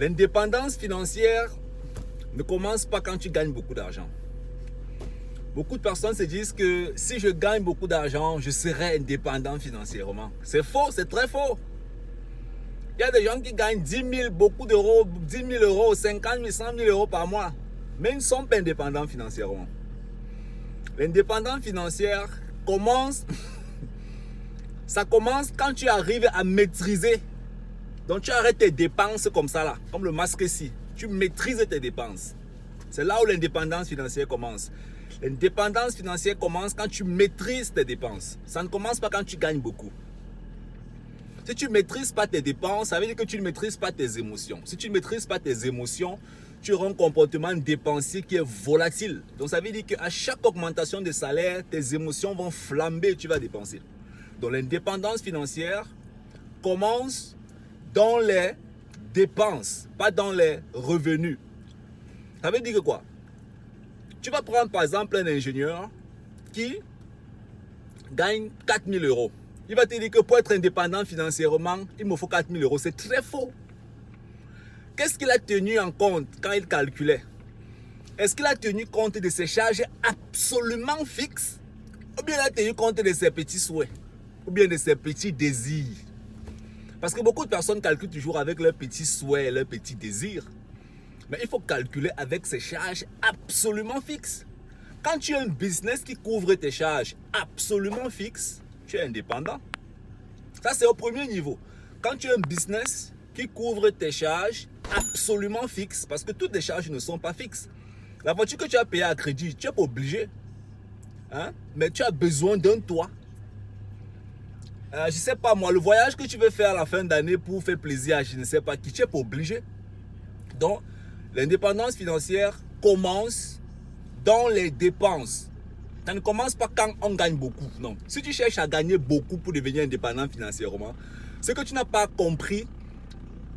L'indépendance financière ne commence pas quand tu gagnes beaucoup d'argent. Beaucoup de personnes se disent que si je gagne beaucoup d'argent, je serai indépendant financièrement. C'est faux, c'est très faux. Il y a des gens qui gagnent 10 000, beaucoup d'euros, 10 000 euros, 50 000, 100 000 euros par mois, mais ils ne sont pas indépendants financièrement. L'indépendance financière commence, ça commence quand tu arrives à maîtriser. Donc tu arrêtes tes dépenses comme ça là, comme le masque ici. Tu maîtrises tes dépenses. C'est là où l'indépendance financière commence. L'indépendance financière commence quand tu maîtrises tes dépenses. Ça ne commence pas quand tu gagnes beaucoup. Si tu ne maîtrises pas tes dépenses, ça veut dire que tu ne maîtrises pas tes émotions. Si tu ne maîtrises pas tes émotions, tu auras un comportement dépensier qui est volatile. Donc ça veut dire qu'à chaque augmentation de salaire, tes émotions vont flamber et tu vas dépenser. Donc l'indépendance financière commence dans les dépenses, pas dans les revenus. Ça veut dire que quoi? Tu vas prendre par exemple un ingénieur qui gagne 4 000 euros. Il va te dire que pour être indépendant financièrement, il me faut 4 000 euros. C'est très faux. Qu'est-ce qu'il a tenu en compte quand il calculait? Est-ce qu'il a tenu compte de ses charges absolument fixes? Ou bien il a tenu compte de ses petits souhaits? Ou bien de ses petits désirs? Parce que beaucoup de personnes calculent toujours avec leurs petits souhaits et leurs petits désirs. Mais il faut calculer avec ses charges absolument fixes. Quand tu as un business qui couvre tes charges absolument fixes, tu es indépendant. Ça, c'est au premier niveau. Quand tu as un business qui couvre tes charges absolument fixes, parce que toutes les charges ne sont pas fixes. La voiture que tu as payée à crédit, tu n'es pas obligé. Hein? Mais tu as besoin d'un toit. Je ne sais pas moi, le voyage que tu veux faire à la fin d'année pour faire plaisir à je ne sais pas qui, tu n'es pas obligé. Donc, l'indépendance financière commence dans les dépenses. Ça ne commence pas quand on gagne beaucoup. Non. Si tu cherches à gagner beaucoup pour devenir indépendant financièrement, c'est que tu n'as pas compris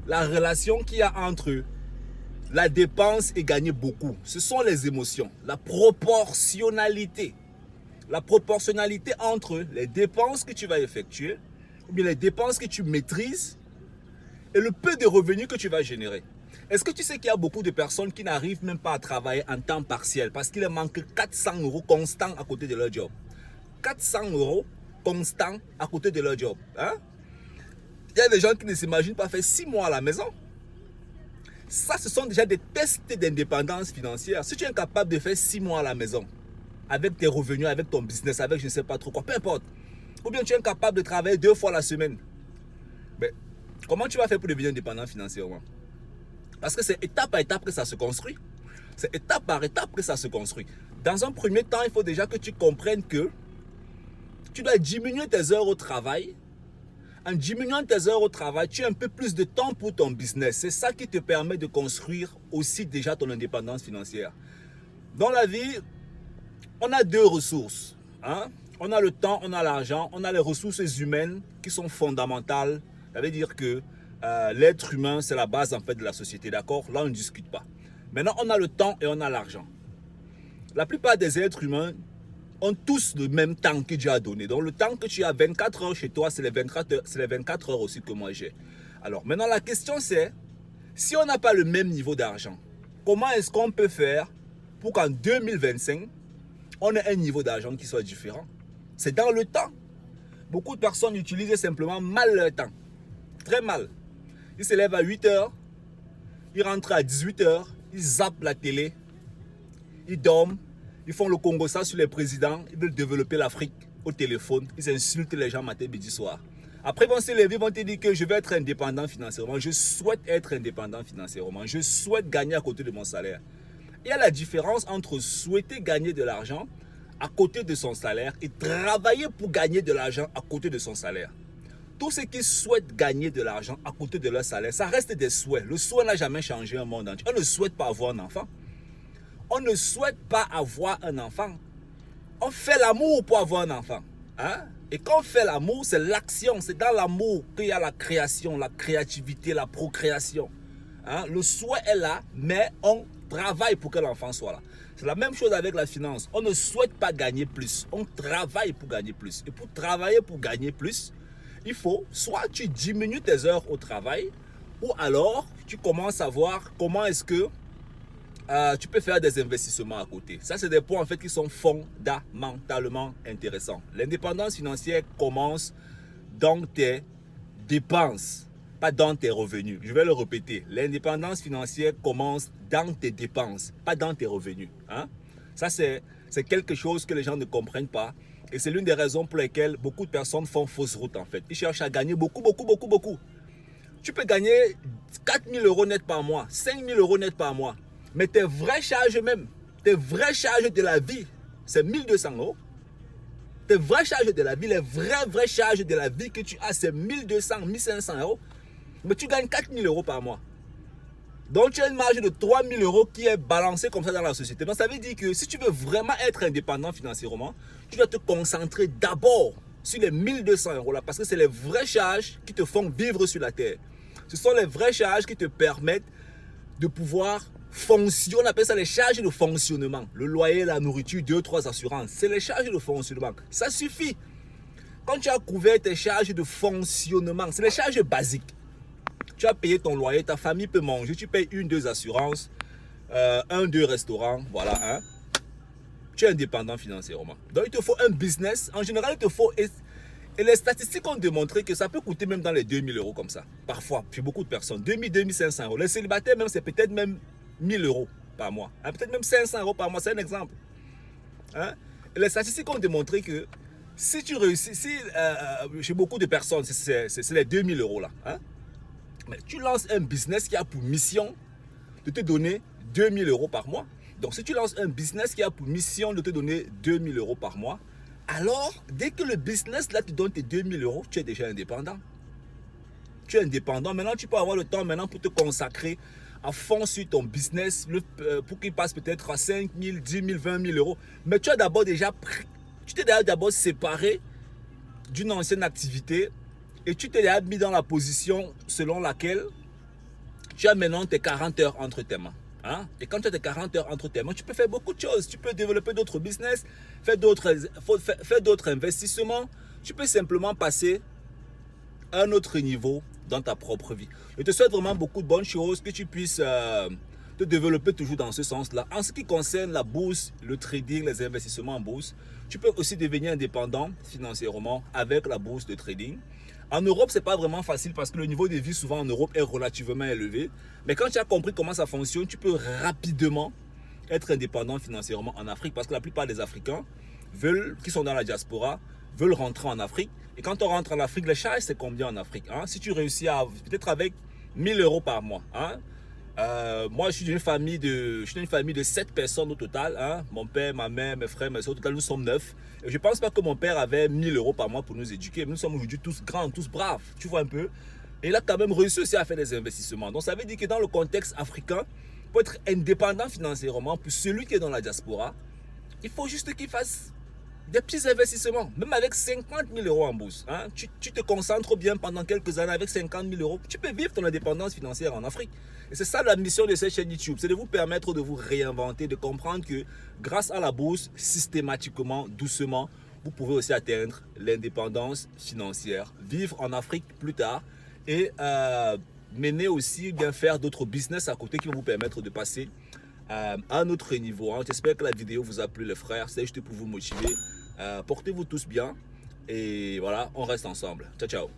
la relation qu'il y a entre la dépense et gagner beaucoup. Ce sont les émotions, la proportionnalité. La proportionnalité entre les dépenses que tu vas effectuer, ou bien les dépenses que tu maîtrises, et le peu de revenus que tu vas générer. Est-ce que tu sais qu'il y a beaucoup de personnes qui n'arrivent même pas à travailler en temps partiel parce qu'il leur manque 400 euros constants à côté de leur job? 400 euros constants à côté de leur job. Hein? Il y a des gens qui ne s'imaginent pas faire 6 mois à la maison. Ça, ce sont déjà des tests d'indépendance financière. Si tu es incapable de faire 6 mois à la maison, avec tes revenus, avec ton business, avec je ne sais pas trop quoi, peu importe. Ou bien tu es incapable de travailler 2 fois la semaine. Mais comment tu vas faire pour devenir indépendant financièrement? Parce que c'est étape par étape que ça se construit. C'est étape par étape que ça se construit. Dans un premier temps, il faut déjà que tu comprennes que tu dois diminuer tes heures au travail. En diminuant tes heures au travail, tu as un peu plus de temps pour ton business. C'est ça qui te permet de construire aussi déjà ton indépendance financière. Dans la vie, on a 2 ressources. Hein? On a le temps, on a l'argent, on a les ressources humaines qui sont fondamentales. Ça veut dire que l'être humain, c'est la base en fait de la société, d'accord? Là, on ne discute pas. Maintenant, on a le temps et on a l'argent. La plupart des êtres humains ont tous le même temps que Dieu a donné. Donc, le temps que tu as 24 heures chez toi, c'est les 24 heures aussi que moi j'ai. Alors, maintenant, la question c'est, si on n'a pas le même niveau d'argent, comment est-ce qu'on peut faire pour qu'en 2025, on ait un niveau d'argent qui soit différent? C'est dans le temps. Beaucoup de personnes utilisent simplement mal leur temps. Très mal. Ils se lèvent à 8 heures, ils rentrent à 18 heures, ils zappent la télé, ils dorment, ils font le Congo-ça sur les présidents, ils veulent développer l'Afrique au téléphone, ils insultent les gens matin, midi, soir. Après, ils vont se lever, ils vont te dire que je vais être indépendant financièrement, je souhaite être indépendant financièrement, je souhaite gagner à côté de mon salaire. Il y a la différence entre souhaiter gagner de l'argent à côté de son salaire et travailler pour gagner de l'argent à côté de son salaire. Tous ceux qui souhaitent gagner de l'argent à côté de leur salaire, ça reste des souhaits. Le souhait n'a jamais changé au monde entier. On ne souhaite pas avoir un enfant. On ne souhaite pas avoir un enfant. On fait l'amour pour avoir un enfant. Hein? Et quand on fait l'amour, c'est l'action. C'est dans l'amour qu'il y a la création, la créativité, la procréation. Hein? Le souhait est là, mais on travaille pour que l'enfant soit là. C'est la même chose avec la finance. On ne souhaite pas gagner plus. On travaille pour gagner plus. Et pour travailler pour gagner plus, il faut soit tu diminues tes heures au travail, Ou alors, tu commences à voir comment est-ce que tu peux faire des investissements à côté. Ça, c'est des points en fait qui sont fondamentalement intéressants. L'indépendance financière commence dans tes dépenses, pas dans tes revenus. Je vais le répéter. L'indépendance financière commence dans tes dépenses, pas dans tes revenus. Hein? Ça, c'est quelque chose que les gens ne comprennent pas. Et c'est l'une des raisons pour lesquelles beaucoup de personnes font fausse route en fait. Ils cherchent à gagner beaucoup. Tu peux gagner 4 000 € net par mois, 5 000 € net par mois. Mais tes vraies charges même, tes vraies charges de la vie, c'est 1 200 €. Tes vraies charges de la vie, les vraies charges de la vie que tu as, c'est 1 200, 1 500 €. Mais tu gagnes 4 000 € par mois. Donc tu as une marge de 3 000 € qui est balancée comme ça dans la société. Donc ça veut dire que si tu veux vraiment être indépendant financièrement, tu dois te concentrer d'abord sur les 1 200 € là. Parce que c'est les vraies charges qui te font vivre sur la terre. Ce sont les vraies charges qui te permettent de pouvoir fonctionner. On appelle ça les charges de fonctionnement. Le loyer, la nourriture, 2-3 assurances. C'est les charges de fonctionnement. Ça suffit. Quand tu as couvert tes charges de fonctionnement, c'est les charges basiques. Tu as payé ton loyer, ta famille peut manger, tu payes 1-2 assurances, 1-2 restaurants, voilà. Hein. Tu es indépendant financièrement. Donc il te faut un business. En général, il te faut... Et les statistiques ont démontré que ça peut coûter même dans les 2 000 € comme ça. Parfois, chez beaucoup de personnes. 2 000, 2 500 €. Les célibataires même, c'est peut-être même 1 000 € par mois. Hein? Peut-être même 500 € par mois. C'est un exemple. Hein? Et les statistiques ont démontré que si tu réussis, chez beaucoup de personnes, c'est les 2 000 € là. Hein? Mais tu lances un business qui a pour mission de te donner 2 000 € par mois. Donc, si tu lances un business qui a pour mission de te donner 2 000 € par mois, alors, dès que le business là te donne tes 2 000 €, tu es déjà indépendant. Tu es indépendant. Maintenant, tu peux avoir le temps maintenant pour te consacrer à fond sur ton business pour qu'il passe peut-être à 5 000, 10 000, 20 000 €. Mais tu as d'abord tu t'es d'abord séparé d'une ancienne activité et tu t'es mis dans la position selon laquelle tu as maintenant tes 40 heures entre tes mains. Hein? Et quand tu as tes 40 heures entre tes mains, tu peux faire beaucoup de choses. Tu peux développer d'autres business, faire d'autres investissements. Tu peux simplement passer à un autre niveau dans ta propre vie. Je te souhaite vraiment beaucoup de bonnes choses, que tu puisses te développer toujours dans ce sens-là. En ce qui concerne la bourse, le trading, les investissements en bourse, tu peux aussi devenir indépendant financièrement avec la bourse de trading. En Europe, ce n'est pas vraiment facile parce que le niveau de vie souvent en Europe est relativement élevé. Mais quand tu as compris comment ça fonctionne, tu peux rapidement être indépendant financièrement en Afrique parce que la plupart des Africains qui sont dans la diaspora veulent rentrer en Afrique. Et quand on rentre en Afrique, les charges, c'est combien en Afrique? Hein? Si tu réussis à peut-être avec 1 000 € par mois. Hein? Moi, je suis d'une famille de 7 personnes au total. Hein? Mon père, ma mère, mes frères, mes soeurs, au total, nous sommes 9. Et je ne pense pas que mon père avait 1 000 € par mois pour nous éduquer. Nous sommes aujourd'hui tous grands, tous braves. Tu vois un peu? Et il a quand même réussi aussi à faire des investissements. Donc, ça veut dire que dans le contexte africain, pour être indépendant financièrement, pour celui qui est dans la diaspora, il faut juste qu'il fasse des petits investissements. Même avec 50 000 € en bourse. Hein? Tu te concentres bien pendant quelques années avec 50 000 €. Tu peux vivre ton indépendance financière en Afrique. Et c'est ça la mission de cette chaîne YouTube. C'est de vous permettre de vous réinventer, de comprendre que grâce à la bourse, systématiquement, doucement, vous pouvez aussi atteindre l'indépendance financière. Vivre en Afrique plus tard et mener aussi, bien faire d'autres business à côté qui vont vous permettre de passer à un autre niveau. Hein. J'espère que la vidéo vous a plu les frères. C'est juste pour vous motiver. Portez-vous tous bien. Et voilà, on reste ensemble. Ciao, ciao.